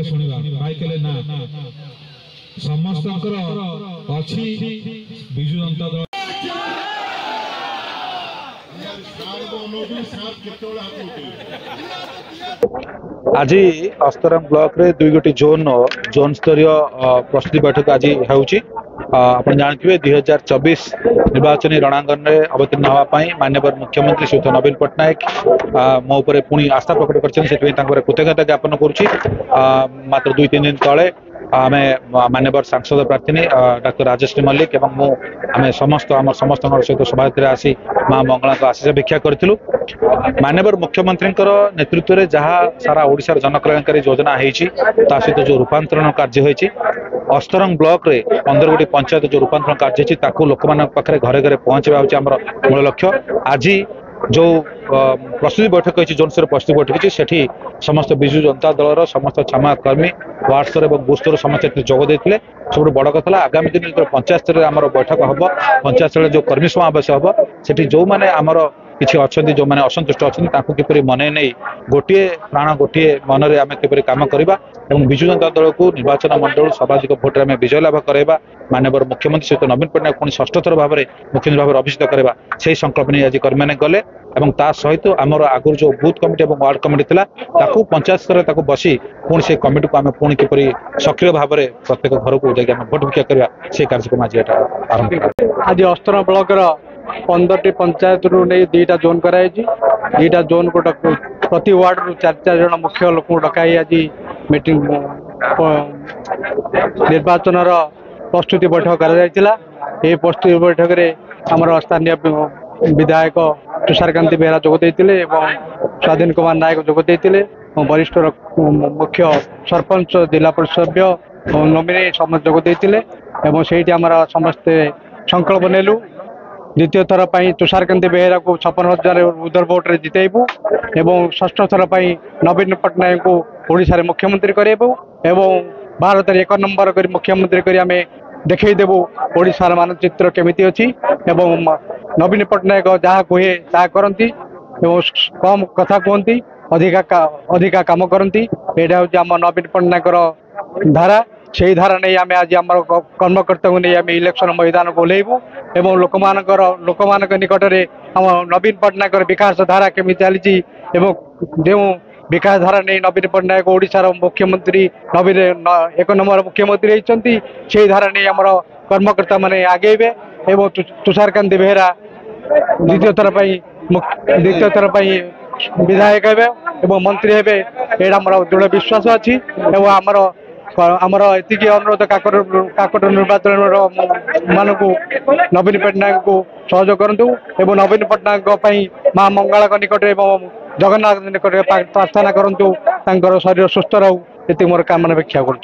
शुणा पाइले ना समस्त अच्छी विजु जनता दल आज अस्तरंग ब्लॉक रे दुई गोटी जोन स्तरीय प्रस्तुति बैठक आज होउची। आप जानते 2024 निर्वाचन रणांगन में अवतीर्ण होगापाई माननीय मुख्यमंत्री श्री नवीन पट्टनायक मो उपर पुणी आस्था प्रकट कर कृतज्ञता ज्ञापन करुच्ची। मात्र 2-3 दिन तले आम माननीय सांसद प्रार्थी डाक्टर राजश्री मल्लिक एवं आम समस्त सहित शोभायात्रा रे आसी माँ मंगला आशीष भिक्षा करूँ। माननीय मुख्यमंत्री नेतृत्व में जहाँ सारा ओडिशार जनकल्याणकारी योजना होता सहित जो रूपांतरण कार्य होती अस्तरंग ब्लॉक रे 15 गोटी पंचायत जो रूपांतरण कार्य होती लोक पाखे घरे घरे पहुँचा हूँ आम मूल लक्ष्य। आज जो प्रस्तुति बैठक होती जोन स्तर प्रस्तुति बैठक होती सेठी समस्त विजु जनता दलर समस्त क्षमा कर्मी वार्ड स्तर और बूथ स्तर समस्त जोगदे सब बड़ कथा आगामी दिन जो पंचायत स्तर में बैठक हम पंचायत स्तर जो कर्मी समावेश हम से जो मैंने आमर किसी अच्छा जो मैंने असंतुष्ट अच्छा किपर मन नहीं गोटे प्राण गोटे मन में आम किपर कम करवा विजु जनता दल को निर्वाचन मंडल सर्वाधिक भोट में विजय लाभ करवा माननीय मुख्यमंत्री सहित नवीन पट्टनायक पुणी षष्ठ थर भाव में मुख्यमंत्री भाव में अभिषेक करवा से संकल्प नहीं आज कर्मी मैंने गले सहित आमर आगुरी जो बूथ कमिटी और वार्ड कमिटी था पंचायत स्तर में बसी पुणी से कमिटी को आम पुणी किपर सक्रिय भाव में प्रत्येक घर को जाकर भोट भिक्षा करवा से कार्यक्रम आज आरंभ। आज अस्तरंग ब्लॉक 15टी पंचायत रू नहीं 2टा जोन कराई 2टा जोन को प्रति वार्ड रू 4 जन मुख्य लोक डकाई आज मीटिंग निर्वाचन प्रस्तुति बैठक कर प्रस्तुति बैठक रे आमर स्थानीय विधायक तुषारकांति बेहरा जोगदे स्वाधीन कुमार नायक जोगदे वरिष्ठ मुख्य सरपंच जिला परिषद सभ्य नमिनी समस्त जोगदे से समस्ते संकल्प नेलु द्वितीय थर पर तुषारकांति बेहरा को 56,000 उदर भोट रे जितेबू एवं षष्ठ थर पर नवीन पट्टनायक को ओडिशा रे मुख्यमंत्री करेबू एवं भारत रे 1 नंबर कर मुख्यमंत्री करी आमे देखैदेबू ओडिशा मानचित्र केमिति अछि एवं नवीन पट्टनायक जहाँ कहे ता करती एवं कम कथा कहती अधिका काम करती यहाँ हूँ आम नवीन पट्टनायक धारा से धारा नहीं आम आज आम कर्मकर्ता को नहीं आम इलेक्शन मैदान को ओह्लैबू एवं लोक निकट में आम नवीन पट्टनायक विकास धारा केमी चली जो विकास धारा नहीं नवीन पट्टनायक ओडिशार मुख्यमंत्री नवीन 1 नंबर मुख्यमंत्री होती से धारा नहीं आम कर्मकर्ता माने आगेबे एवं तुषारकांति बेहरा द्वितीय थर पर विधायक हे एवं मंत्री हे यहाँ मोर दृढ़ विश्वास अच्छी आमर एति अनुरोध काकट निर्वाचन मानक नवीन पट्टनायक को सहयोग करूँ एवं नवीन पट्टनायक माँ मंगला निकट एवं जगन्नाथ निकट प्रार्थना करूँ शरीर सुस्थ रहू ये मोर कामना व्याख्या कर।